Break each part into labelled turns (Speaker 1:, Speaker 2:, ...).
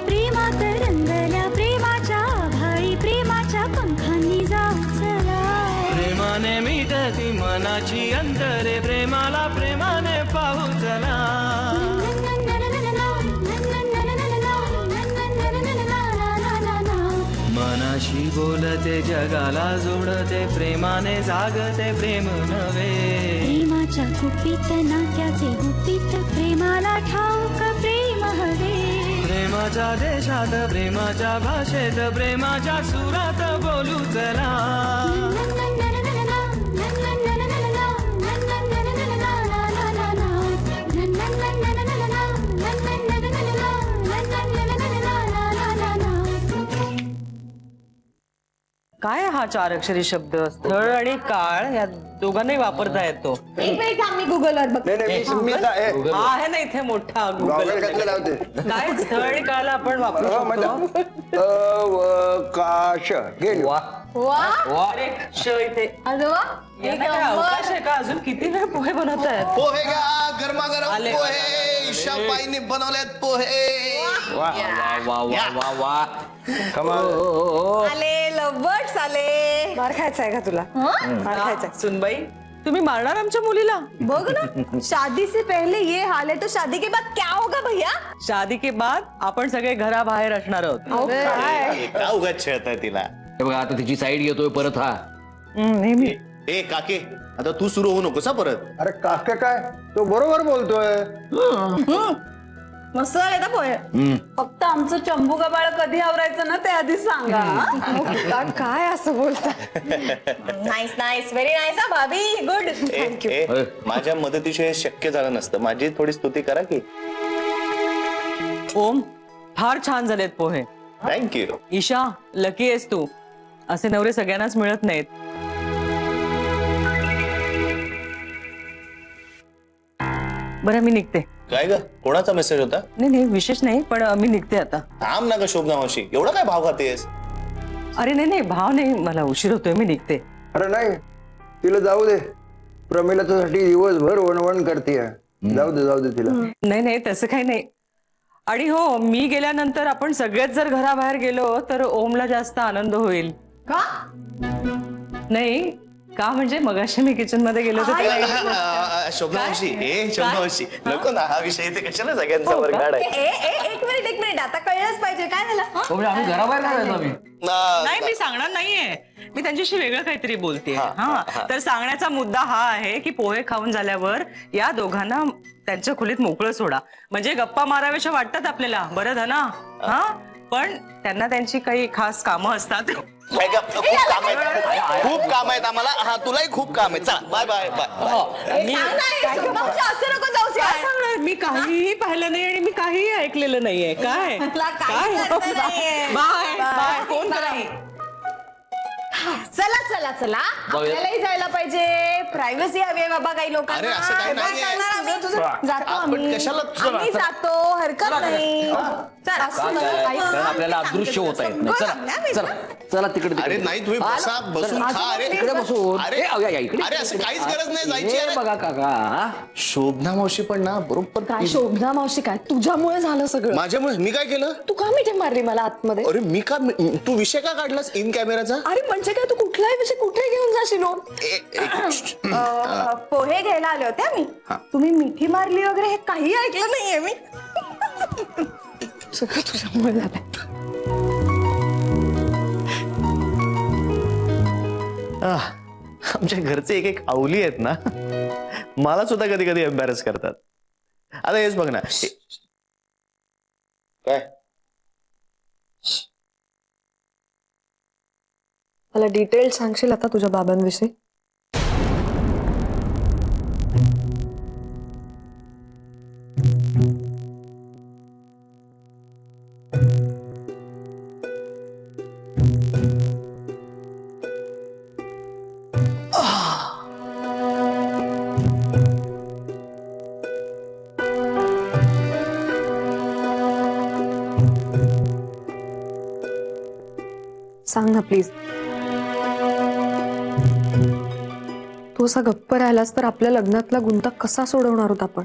Speaker 1: प्रेमात रंगल्या प्रेमाच्या भाळी प्रेमाच्या पंखांनी जाऊ चला.
Speaker 2: प्रेमाने मिटती मनाची अंतरे प्रेमाला प्रेमाने पाहू चला. मनाशी बोलते जगाला जोडते प्रेमाने जागते प्रेम नव्हे.
Speaker 1: प्रेमाच्या कुपीत नात्याचे गुपित प्रेमाला ठाऊक प्रेम हवे.
Speaker 2: प्रेमाच्या देशात प्रेमाच्या भाषेत प्रेमाच्या सुरात बोलू चला.
Speaker 3: काय हा 4 अक्षरी शब्द? स्थळ आणि काळ या दोघांनाही वापरता येतो.
Speaker 4: एक मिनिट थांब, मी गुगलवर बघते.
Speaker 3: हा आहे ना इथे मोठा गुगल. काय स्थळ आणि काळला आपण वापरू शकतो.
Speaker 5: अवकाश गेलो.
Speaker 4: वा
Speaker 3: अरे श इथे
Speaker 4: अरे वा,
Speaker 3: यांना काय अवकाश आहे का? अजून किती वेळ पोहे बनवतायत?
Speaker 6: पोहे घ्या, गरमागरम
Speaker 3: आले.
Speaker 6: पोहे. ईशाबाईंनी बनवलेत पोहे.
Speaker 5: वा वा वा वा वा.
Speaker 4: आले लवबर्ड्स आले.
Speaker 7: मार खायचा आहे का तुला? मार खायचा आहे.
Speaker 3: सुनबाई तुम्ही मारणार आमच्या मुलीला?
Speaker 4: बघ ना, शादी से पहले ये हाल है तो शादी के बाद क्या होगा भैया?
Speaker 3: शादी के बाद आपण सगळे घराबाहेर असणार आहोत.
Speaker 6: का उगाच खेळताय तिला?
Speaker 8: हे बघा आता तिची साईड येतोय परत हा.
Speaker 3: नेहमी
Speaker 6: ए काके, आता तू सुरू होऊ नकोस परत.
Speaker 5: अरे काका काय तो बरोबर बोलतोय.
Speaker 4: मस्त झाले ना पोहे. फक्त आमचं चंबू गबाळ कधी आवरायचं ना ते आधी सांगा.
Speaker 7: काय असं बोलता?
Speaker 4: नाईस नाईस, व्हेरी नाईस हा भाभी, गुड.
Speaker 6: ए, माझ्या मदतीशिवाय हे शक्य झालं नसतं. माझी थोडी स्तुती करा की.
Speaker 3: ओम फार छान झालेत पोहे.
Speaker 6: थँक्यू.
Speaker 3: ईशा लकी आहेस तू. असे नवरे सगळ्यांनाच मिळत नाहीत. बरं मी निघते.
Speaker 6: काय ग, कोणाचा मेसेज होता?
Speaker 3: नाही विशेष नाही, पण मी निघते आता.
Speaker 6: थांब ना ग शोभना मावशी, एवढा काय भाव खातेस?
Speaker 3: अरे नाही भाव नाही, मला उशीर होतोय, मी निघते.
Speaker 5: अरे नाही तिला जाऊ दे. प्रमिलासाठी दिवसभर वणवण करते. जाऊ दे तिला.
Speaker 3: नाही तसं काही नाही. आणि हो मी गेल्यानंतर आपण सगळेच जर घराबाहेर गेलो तर ओमला जास्त आनंद होईल.
Speaker 4: का?
Speaker 3: नाही का म्हणजे मगाशी मी किचन मध्ये गेलो होते
Speaker 6: शोभना मावशी, ए शोभना मावशी, नको ना हा विषय इथे कशाला सगळ्यांचा वर काढाय.
Speaker 4: एक मिनिट, आता कळलंच पाहिजे काय झालं.
Speaker 8: आम्ही घराबाहेर काय जायचो आम्ही?
Speaker 3: नाही मी सांगणार नाहीये, मी त्यांच्याशी वेगळं काहीतरी बोलते. हा तर सांगण्याचा मुद्दा हा आहे की पोहे खाऊन झाल्यावर या दोघांना त्यांच्या खोलीत मोकळं सोडा. म्हणजे गप्पा माराव्याशा वाटतात आपल्याला, बरं धना. हा पण त्यांना त्यांची काही खास कामं असतात.
Speaker 6: खूप काम आहेत आम्हाला. हा तुलाही खूप काम आहे. चला बाय बाय बाय.
Speaker 4: असं नको जाऊ.
Speaker 3: काय सांगणार, मी काहीही पाहिलं नाही आणि मी काहीही ऐकलेलं नाहीये. काय बाय बाय. फोन करा.
Speaker 4: चला आपल्यालाही जायला पाहिजे. प्रायव्हसी हवी आहे बाबा काही लोकांना.
Speaker 6: अरे, असं काही नाहीये.
Speaker 4: जातो
Speaker 6: आपण
Speaker 4: आम्ही.
Speaker 6: कशाला तुझं
Speaker 4: आम्ही जातो, हरकत नाही. चला.
Speaker 8: कारण आपल्याला अदृश्य होता येत नाही. चला चला तिकडे
Speaker 6: अरे नाही तुम्ही बसा, बसून खा. अरे
Speaker 8: इकडे बसून.
Speaker 6: अरे
Speaker 8: इकडे.
Speaker 6: अरे असं काहीच गरज नाही जायची.
Speaker 8: हे
Speaker 6: अरे
Speaker 8: बघा काका,
Speaker 6: शोभना मावशी पण ना बरोबर.
Speaker 7: काय शोभना मावशी, काय तुझ्यामुळे झालं सगळं.
Speaker 6: माझ्यामुळे मी काय केलं?
Speaker 7: तू का मिठी मारली मला आतमध्ये?
Speaker 6: अरे मी का, तू विषय का काढलास इन कॅमेराचा?
Speaker 7: अरे म्हणजे काय, तू कुठलाही विषय कुठे घेऊन जाशील?
Speaker 4: पोहे घ्यायला आले होते मी. तुम्ही मिठी मारली वगैरे हे काही ऐकलं नाहीये मी.
Speaker 7: सगळं तुझ्यामुळे झालं.
Speaker 6: आमच्या घरचे एक अवली आहेत ना, मला सुद्धा कधी कधी एम्बॅरस करतात. आता हेच बघ ना. काय
Speaker 7: मला डिटेल सांगशील आता तुझ्या बाबांविषयी? सांग ना प्लीज. तू असा गप्प राहिलास तर आपल्या लग्नातला गुंता कसा सोडवणार होता आपण?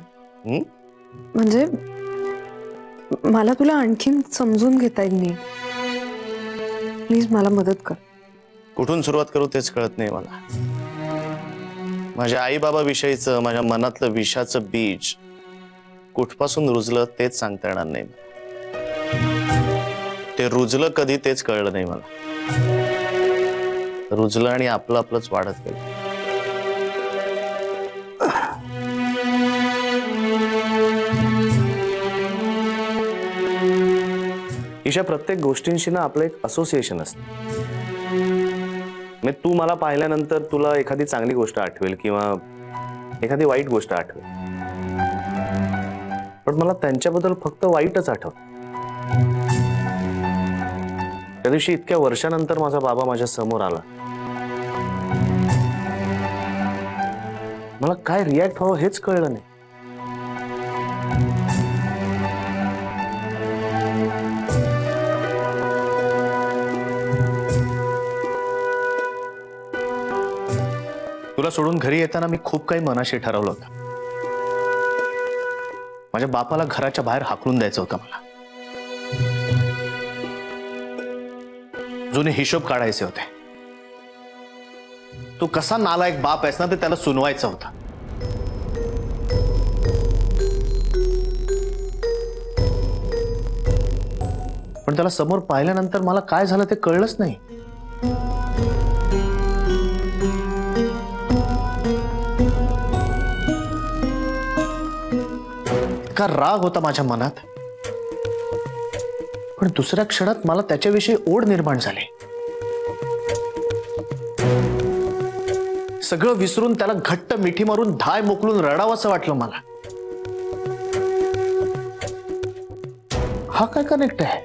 Speaker 7: म्हणजे मला तुला आणखीन समजून घेता येईल नाही. प्लीज मला मदत कर.
Speaker 6: कुठून सुरुवात करू तेच कळत नाही मला. माझ्या आई बाबा विषयीचं माझ्या मनातलं विषाचं बीज कुठपासून रुजलं तेच सांगता येणार नाही. ते रुजलं कधी तेच कळलं नाही मला. रुजलं आणि आपलं आपलंच वाढत गेलं. ईशा, प्रत्येक गोष्टींशी ना आपलं एक असोसिएशन असतं. म्हणजे तू मला पाहिल्यानंतर तुला एखादी चांगली गोष्ट आठवेल किंवा एखादी वाईट गोष्ट आठवेल, पण मला त्यांच्याबद्दल फक्त वाईटच आठवत. त्या दिवशी इतक्या वर्षानंतर माझा बाबा माझ्या समोर आला. मला काय रिॲक्ट व्हावं हेच कळलं नाही. तुला सोडून घरी येताना मी खूप काही मनाशी ठरवलं होतं. माझ्या बापाला घराच्या बाहेर हाकलून द्यायचं होतं मला. जुने हिशोब काढायचे होते. तू कसा नालायक बाप आहेस ना ते त्याला सुनवायचं होतं. पण त्याला समोर पाहिल्यानंतर मला काय झालं ते कळलंच नाही. इतका राग होता माझ्या मनात, पण दुसऱ्या क्षणात मला त्याच्याविषयी ओढ निर्माण झाली. सगळं विसरून त्याला घट्ट मिठी मारून धाय मोकलून रडावंसं वाटलं मला. हा काय कनेक्ट आहे?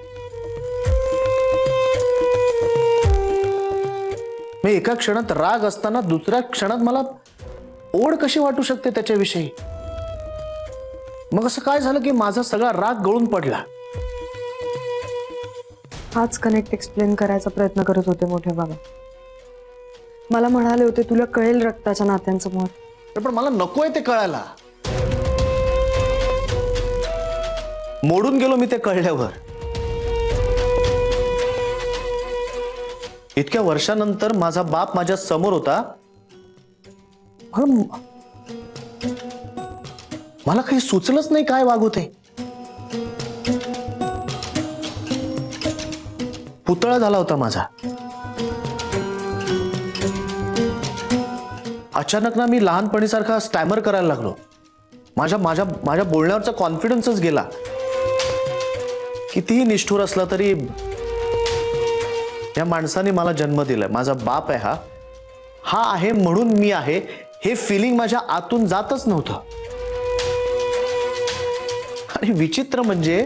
Speaker 6: मी एका क्षणात राग असताना दुसऱ्या क्षणात मला ओढ कशी वाटू शकते त्याच्याविषयी? मग असं काय झालं की माझा सगळा राग गळून पडला.
Speaker 7: हाच कनेक्ट एक्सप्लेन करायचा प्रयत्न करत होते मोठे बाबा. मला म्हणाले होते तुला कळेल रक्ताच्या नात्यांचं महत्व.
Speaker 6: पण मला नकोय ते कळायला. मोडून गेलो मी ते कळल्यावर. इतक्या वर्षानंतर माझा बाप माझ्या समोर होता. मला काही सुचलंच नाही काय वागू ते. पुतळा झाला होता माझा. अचानक ना मी लहानपणीसारखा स्टॅमर करायला लागलो. माझ्या माझ्या माझ्या बोलण्यावरचा कॉन्फिडन्सच गेला. कितीही निष्ठुर असला तरी या माणसाने मला जन्म दिलाय. माझा बाप आहे हा आहे म्हणून मी आहे हे फिलिंग माझ्या आतून जातच नव्हतं. आणि विचित्र म्हणजे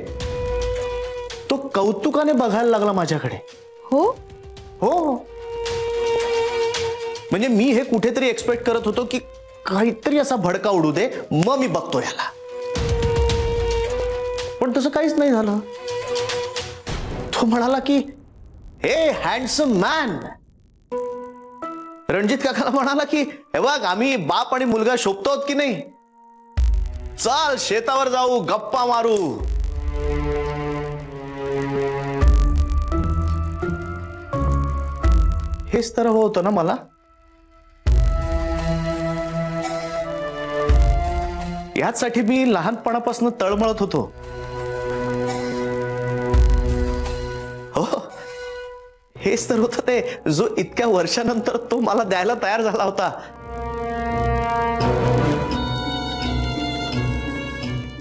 Speaker 6: तो कौतुकाने बघायला लागला माझ्याकडे.
Speaker 7: हो
Speaker 6: हो, म्हणजे मी हे कुठेतरी एक्सपेक्ट करत होतो की काहीतरी असा भडका उडू दे मग मी बघतो याला. पण तसं काहीच नाही झालं. तो म्हणाला की हे हँडसम मॅन. रणजित काकाला म्हणाला की हे बघ आम्ही बाप आणि मुलगा शोभतो की नाही, चाल शेतावर जाऊ गप्पा मारू. हेच तर हवं होतं ना मला. याचसाठी मी लहानपणापासून तळमळत होतो. हो, हेच तर होतं ते जो इतक्या वर्षानंतर तो मला द्यायला तयार झाला होता.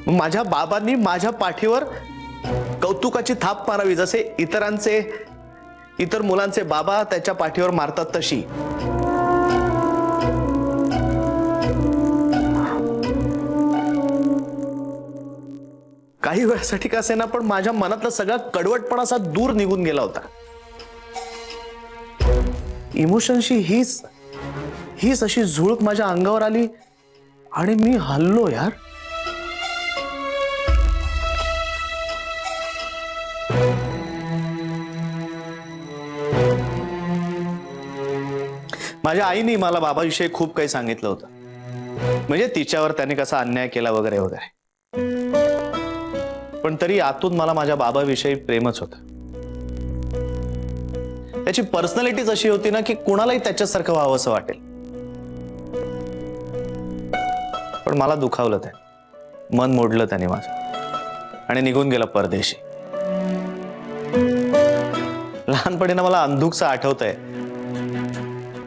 Speaker 6: माझ्या बाबांनी माझ्या पाठीवर कौतुकाची थाप मारावी, जसे इतर मुलांचे बाबा त्याच्या पाठीवर मारतात तशी. काही वेळासाठी का असेना पण माझ्या मनातला सगळा कडवटपणा असा दूर निघून गेला होता. इमोशनशी हीच अशी झुळूक माझ्या अंगावर आली आणि मी हललो यार. माझ्या आईने मला बाबाविषयी खूप काही सांगितलं होतं, म्हणजे तिच्यावर त्याने कसा अन्याय केला वगैरे वगैरे. पण तरी आतून मला माझ्या बाबाविषयी प्रेमच होतं. त्याची पर्सनॅलिटीच अशी होती ना की कुणालाही त्याच्यासारखं व्हावं असं वाटेल. पण मला दुखावलं ते, मन मोडलं त्याने माझं आणि निघून गेला परदेशी. लहानपणी ना मला अंधुकचं आठवतंय,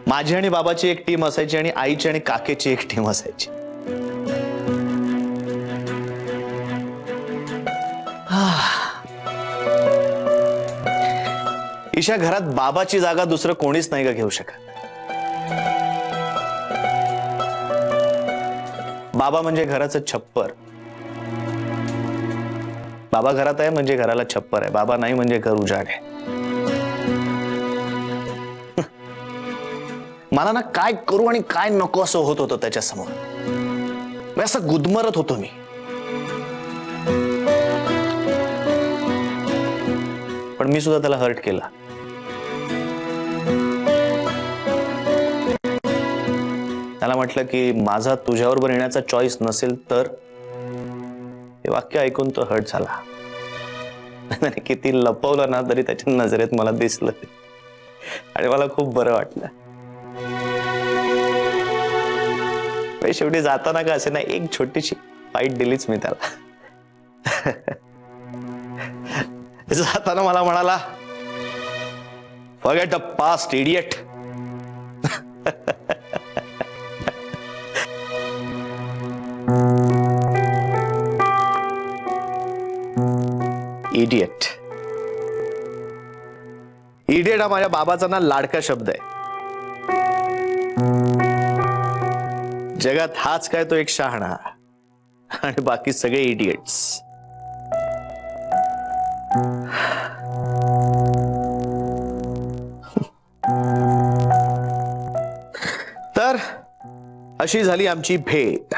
Speaker 6: माझी आणि बाबाची एक टीम असायची आणि आईची आणि काकेची एक टीम असायची. ईशा, घरात बाबाची जागा दुसरं कोणीच नाही का घेऊ शकत. बाबा म्हणजे घराचं छप्पर. बाबा घरात आहे म्हणजे घराला छप्पर आहे. बाबा नाही म्हणजे घर उजाड आहे. मला ना काय करू आणि काय नको असं होत होतं त्याच्यासमोर. असं गुदमरत होतो मी. पण मी सुद्धा त्याला हर्ट केला. त्याला म्हटलं की माझा तुझ्याबरोबर येण्याचा चॉईस नसेल तर. हे वाक्य ऐकून तो हर्ट झाला. किती लपवलं ना तरी त्याच्या नजरेत मला दिसलं आणि मला खूप बरं वाटलं. शेवटी जाताना का असे ना एक छोटीशी फाईट दिलीच मी त्याला. जाताना मला म्हणाला, forget the past idiot. Idiot. Idiot हा माझ्या बाबाचा ना लाडका शब्द आहे. जगात हाच काय तो एक शहाणा आणि बाकी सगळे इडियट्स. तर अशी झाली आमची भेट.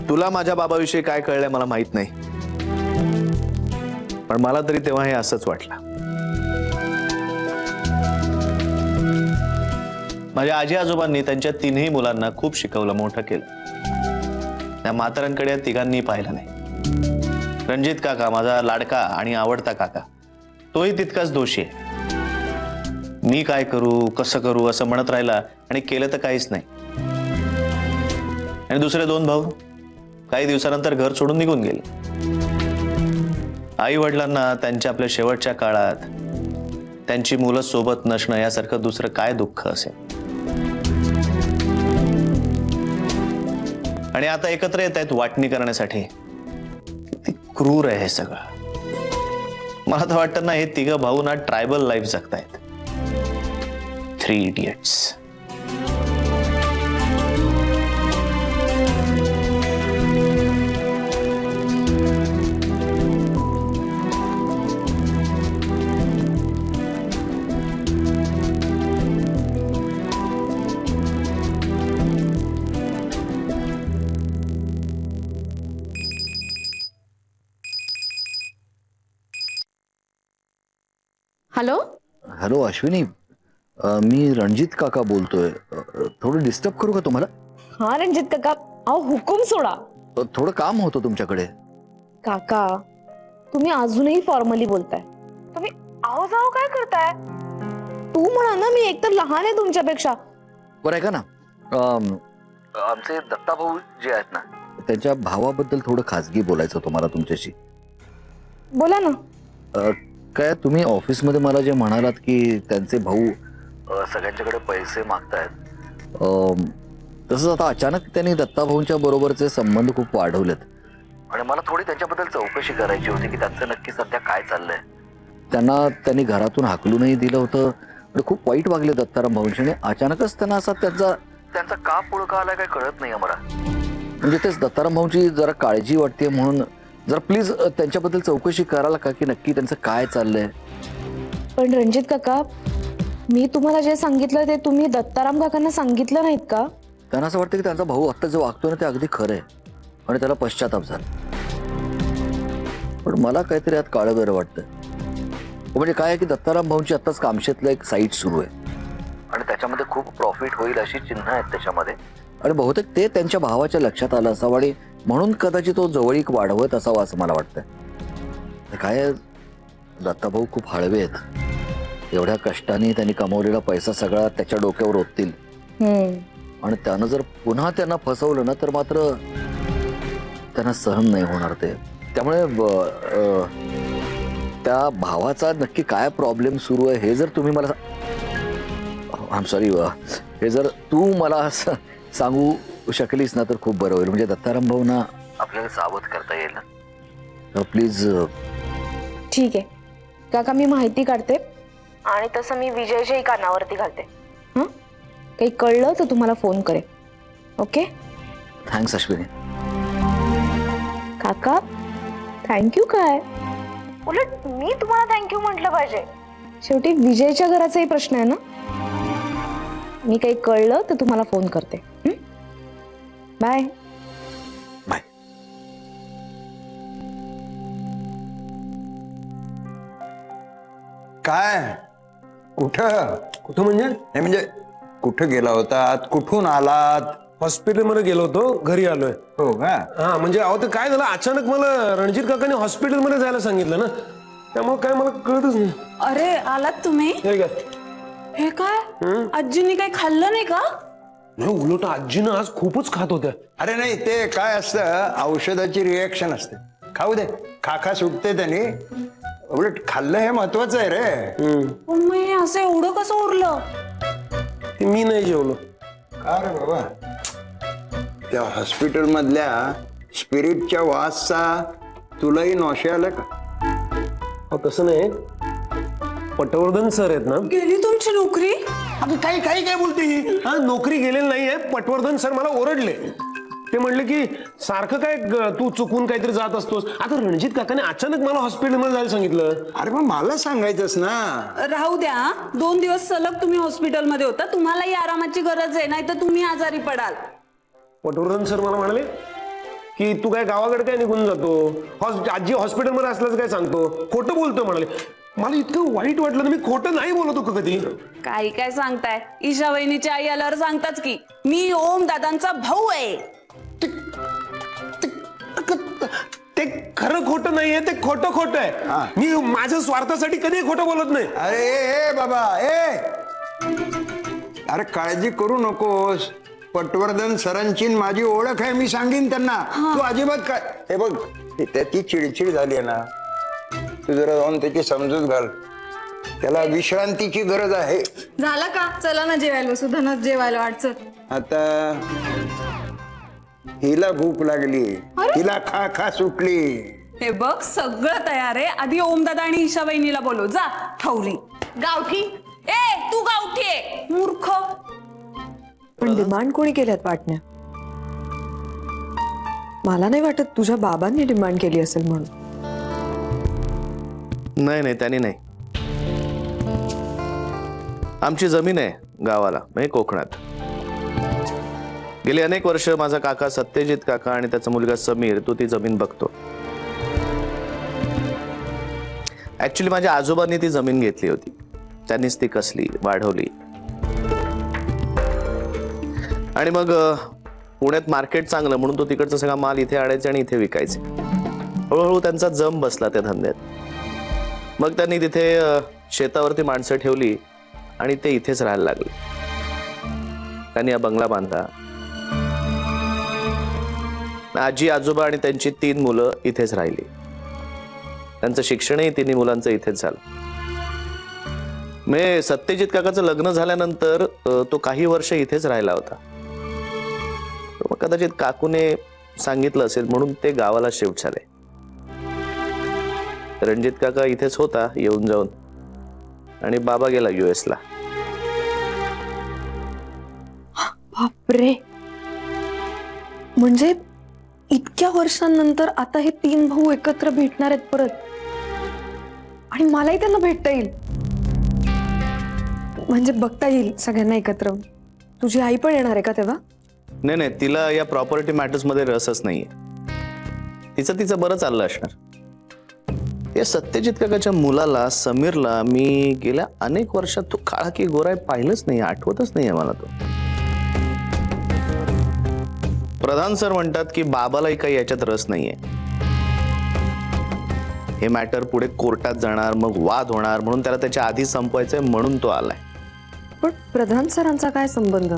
Speaker 6: तुला माझ्या बाबाविषयी काय कळलंय मला माहित नाही, पण मला तरी तेव्हा हे असंच वाटलं. माझ्या आजी आजोबांनी त्यांच्या तीनही मुलांना खूप शिकवलं, मोठं केलं. त्या म्हाताऱ्यांकडे या तिघांनी पाहिलं नाही. रणजित काका, माझा लाडका आणि आवडता काका, तोही तितकाच दोषी आहे. मी काय करू, कसं करू असं म्हणत राहिला आणि केलं तर काहीच नाही. आणि दुसरे दोन भाऊ काही दिवसानंतर घर सोडून निघून गेले. आई वडिलांना त्यांच्या आपल्या शेवटच्या काळात त्यांची मुलं सोबत नसणं यासारखं दुसरं काय दुःख असेल. आणि आता एकत्र येत आहेत वाटणी करण्यासाठी. किती क्रूर आहे हे सगळं. मला तर वाटतं ना हे तिघं भाऊ ना ट्रायबल लाईफ जगतायत. 3 इडियट्स.
Speaker 7: हॅलो.
Speaker 9: हॅलो अश्विनी, मी रणजित काका बोलतोय. थोडं डिस्टर्ब करू का तुम्हाला?
Speaker 7: हा रणजित काका, अहो हुकूम सोडा.
Speaker 9: थोडं काम होतं तुमच्याकडे.
Speaker 7: काका तुम्ही अजूनही फॉर्मली बोलताय. तुम्ही आहो जाओ काय करताय? तू म्हणा ना, मी एकतर लहान आहे तुमच्यापेक्षा.
Speaker 9: बरं ऐका ना, आमचे दत्ता भाऊ जे आहेत ना, त्यांच्या भावाबद्दल थोडं खासगी बोलायचं होतं मला तुमच्याशी.
Speaker 7: बोला ना.
Speaker 9: काय तुम्ही ऑफिसमध्ये मला जे म्हणालात की त्यांचे भाऊ सगळ्यांच्याकडे पैसे मागतायत, तसंच आता अचानक त्यांनी दत्ता भाऊंच्या बरोबरचे संबंध खूप वाढवलेत आणि मला थोडी त्यांच्याबद्दल चौकशी करायची होती की त्यांचं नक्की सध्या काय चाललंय. त्यांनी घरातून हाकलूनही दिलं होतं. खूप वाईट वागले दत्ताराम भाऊंशी आणि अचानकच त्यांना असा त्यांचा का पुळका आलाय काय कळत नाही मला. म्हणजे तेच दत्ताराम भाऊंची जरा काळजी वाटते, म्हणून जरा प्लीज त्यांच्याबद्दल चौकशी करायला का की नक्की त्यांचं काय चाललंय.
Speaker 7: पण रणजित काका, मी तुम्हाला जे सांगितलं ते तुम्ही दत्ताराम काकांना सांगितलं नाहीत का?
Speaker 9: त्यांना असं वाटतं की त्यांचा भाऊ आत्ता जो वागतो ना ते अगदी खरं आहे आणि त्याला पश्चाताप झाला. पण मला काहीतरी यात काळं बरं वाटतं. म्हणजे काय आहे की दत्ताराम भाऊंची आत्ताच कामशेतला एक साईट सुरू आहे आणि त्याच्यामध्ये खूप प्रॉफिट होईल अशी चिन्ह आहेत त्याच्यामध्ये. आणि बहुतेक ते त्यांच्या भावाच्या लक्षात आलं असावं आणि म्हणून कदाचित तो जवळीक वाढवत असावा असं मला वाटतं. काय दत्ताभाऊ खूप हळवे आहेत. एवढ्या कष्टाने त्यांनी कमवलेला पैसा सगळा त्याच्या डोक्यावर ओततील आणि त्यानं जर पुन्हा त्यांना फसवलं ना तर मात्र त्यांना सहन नाही होणार ते. त्यामुळे त्या भावाचा नक्की काय प्रॉब्लेम सुरू आहे हे जर तुम्ही मला आय एम सॉरी हे जर तू मला सांगू शकलीस ना तर खूप बरं होईल. म्हणजे दत्ताराम भाऊंना आपल्याला सावध करता येईल ना. प्लीज.
Speaker 7: ठीक आहे काका, मी माहिती काढते आणि तसं मी विजयच्याही कानावरती घालते. हं, काही कळलं तर तुम्हाला फोन करेन. ओके.
Speaker 9: थँक्स अश्विनी.
Speaker 7: काका थँक्यू काय, उलट मी तुम्हाला थँक्यू म्हटलं पाहिजे. शेवटी विजयच्या घराचाही प्रश्न आहे ना. मी काही कळलं तर तुम्हाला फोन करते. बाय.
Speaker 9: बाय.
Speaker 5: काय कुठं
Speaker 10: कुठं म्हणजे?
Speaker 5: हे म्हणजे कुठं गेला होतात, कुठून आलात?
Speaker 10: हॉस्पिटलमध्ये गेलो होतो, घरी आलोय.
Speaker 5: हो का?
Speaker 10: हा म्हणजे अहो ते काय झालं अचानक मला रणजित काकाने हॉस्पिटलमध्ये जायला सांगितलं ना, त्यामुळे काय मला कळतच नाही.
Speaker 4: अरे आलात तुम्ही?
Speaker 10: हे काय?
Speaker 4: हे काय आजीनी काही खाल्लं नाही का?
Speaker 10: नाही उलट आजीनं आज खूपच खात होत्या.
Speaker 5: अरे नाही, ते काय असतं औषधाची रिएक्शन असते. खाऊ दे, खा सुटते त्याने. उलट खाल्लं हे महत्वाचं आहे रे.
Speaker 4: पण मग हे असं एवढं कसं उरलं?
Speaker 10: ते मी नाही जेवलो.
Speaker 5: का रे बाबा? त्या हॉस्पिटल मधल्या स्पिरिटच्या वासचा तुलाही नॉशे आलं का?
Speaker 10: अहो तसं नाही, पटवर्धन सर आहेत ना.
Speaker 4: गेली तुमची नोकरी?
Speaker 10: अगं काही काही काय बोलते ही? हा नोकरी गेलेली नाहीये. पटवर्धन सर मला ओरडले. ते म्हणले की सारखं काय तू चुकून काहीतरी जात असतोस. आता रणजित काकाने अचानक मला हॉस्पिटलमध्ये जायला सांगितलं.
Speaker 5: अरे मग मला सांगायचंच ना.
Speaker 4: राहू द्या, 2 दिवस सलग तुम्ही हॉस्पिटलमध्ये होता. तुम्हालाही आरामाची गरज आहे, नाही तर तुम्ही आजारी पडाल.
Speaker 10: पटवर्धन सर मला म्हणाले की तू काय गावाकडे काय निघून जातो, आजी हॉस्पिटलमध्ये असल्याचं काय सांगतो, खोटं बोलतो म्हणाले. मला इतकं वाईट वाटलं ना, मी खोटं नाही बोलतो का कधी.
Speaker 4: काही काय सांगताय? ईशा वहिनीची आई आल्यावर सांगताच की मी ओम दादांचा भाऊ आहे.
Speaker 10: ते खरं खोटं नाहीये, ते खोटं आहे. मी माझ्या स्वार्थासाठी कधी खोटं बोलत नाही.
Speaker 5: अरे ए बाबा ए, अरे काळजी करू नकोस. पटवर्धन सरांची माझी ओळख आहे, मी सांगेन त्यांना. तू अजिबात काय हे बघ, त्याची चिडचिड झाली आहे ना, तू जरा जाऊन त्याची समजूत घाल. त्याला विश्रांतीची गरज आहे.
Speaker 7: झाला का? चला ना जेवायला बसू. धनच जेवायला वाटचं.
Speaker 5: आता हिला भूक लागली, हिला खा सुटली.
Speaker 4: हे बघ सगळं तयार आहे. आधी ओम दादा आणि ईशा वहिनीला बोलव. जा ठवली गावठी. ए तू गावठी आहे मूर्ख.
Speaker 7: पण डिमांड कोणी केल्यात वाटण्या? मला नाही वाटत तुझ्या बाबांनी डिमांड केली असेल म्हणून.
Speaker 6: नाही त्यांनी नाही. आमची जमीन आहे गावाला, म्हणजे कोकणात. गेली अनेक वर्ष माझा काका सत्यजित काका आणि त्याचा मुलगा समीर तो ती जमीन बघतो. ऍक्च्युली माझ्या आजोबांनी ती जमीन घेतली होती. त्यांनीच ती कसली, वाढवली आणि मग पुण्यात मार्केट चांगलं म्हणून तो तिकडचा सगळा माल इथे आणायचे आणि इथे विकायचे. हळूहळू त्यांचा जम बसला त्या धंद्यात. मग त्यांनी तिथे शेतावरती माणसं ठेवली आणि ते इथेच राहायला लागले. त्यांनी हा बंगला बांधला. आजी आजोबा आणि त्यांची 3 मुलं इथेच राहिली. त्यांचं शिक्षणही 3 मुलांचं इथेच झालं. म्हणजे सत्यजित काकाचं लग्न झाल्यानंतर तो काही वर्ष इथेच राहिला होता. मग कदाचित काकूने सांगितलं असेल म्हणून ते गावाला शिफ्ट झाले. रणजित काका इथेच होता येऊन जाऊन आणि बाबा गेला US ला.
Speaker 7: बापरे, म्हणजे इतक्या वर्षांनंतर आता हे 3 भाऊ एकत्र भेटणार आहेत परत आणि मलाही त्यांना भेटता येईल. म्हणजे बघता येईल सगळ्यांना एकत्र. तुझी आई पण येणार आहे का तेव्हा?
Speaker 6: नाही, तिला या प्रॉपर्टी मॅटर्स मध्ये रसच नाहीये. तिचं बरं चाललं असणार. या सत्यजित काकाच्या मुलाला समीरला मी गेल्या अनेक वर्षात तो काळा की गोराय पाहिलंच नाही, आठवतच नाहीये मला तो. प्रधान सर म्हणतात की बाबालाही काही याच्यात रस नाहीये. हे मॅटर पुढे कोर्टात जाणार, मग वाद होणार, म्हणून त्याला त्याच्या आधी संपवायचंय, म्हणून तो आलाय.
Speaker 7: पण प्रधान सरांचा काय संबंध?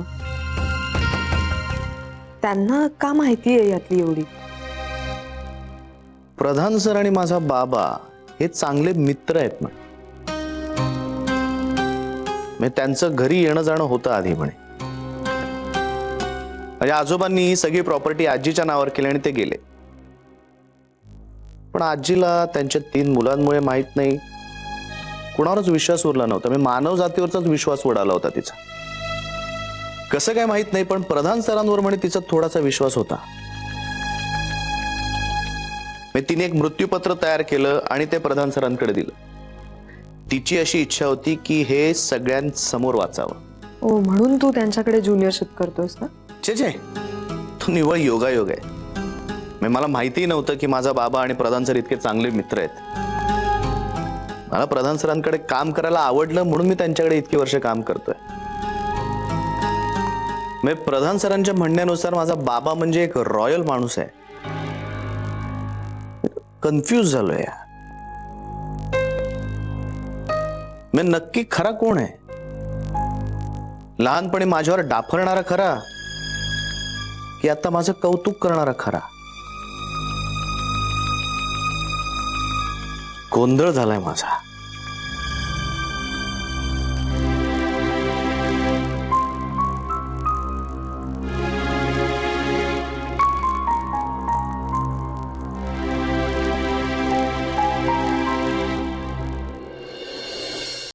Speaker 7: त्यांना का माहिती आहे यातली एवढी?
Speaker 6: प्रधान सर आणि माझा बाबा हे चांगले मित्र आहेत म्हणे. त्यांचं घरी येणं जाणं होतं आधी म्हणे. माझ्या आजोबांनी ही सगळी प्रॉपर्टी आजीच्या नावावर केली आणि ते गेले. पण आजीला त्यांच्या 3 मुलांमुळे माहित नाही कुणावरच विश्वास उरला नव्हता. मी मानव जातीवरचाच विश्वास उडाला होता तिचा. कसं काय माहित नाही, पण प्रधान सरांवर म्हणे तिचा थोडासा विश्वास होता. तिने एक मृत्यूपत्र तयार केलं आणि ते प्रधान सरांकडे दिलं. तिची अशी इच्छा होती की हे सगळ्यांसमोर वाचावं.
Speaker 7: ओ, म्हणून तू त्यांच्याकडे ज्युनियरशिप करतोयस ना?
Speaker 6: छे, तो निव्वळ योगायोग आहे. मला माहिती नव्हतं की माझा बाबा आणि प्रधान सर इतके चांगले मित्र आहेत. मला प्रधान सरांकडे काम करायला आवडलं म्हणून मी त्यांच्याकडे इतकी वर्ष काम करतोय. प्रधान सरांच्या म्हणण्यानुसार माझा बाबा म्हणजे एक रॉयल माणूस आहे. कन्फ्यूज झालोय. मी नक्की खरा कोण आहे? लहानपणी माझ्यावर डाफरणारा खरा की आता माझं कौतुक करणारा खरा? गोंधळ झालाय माझा.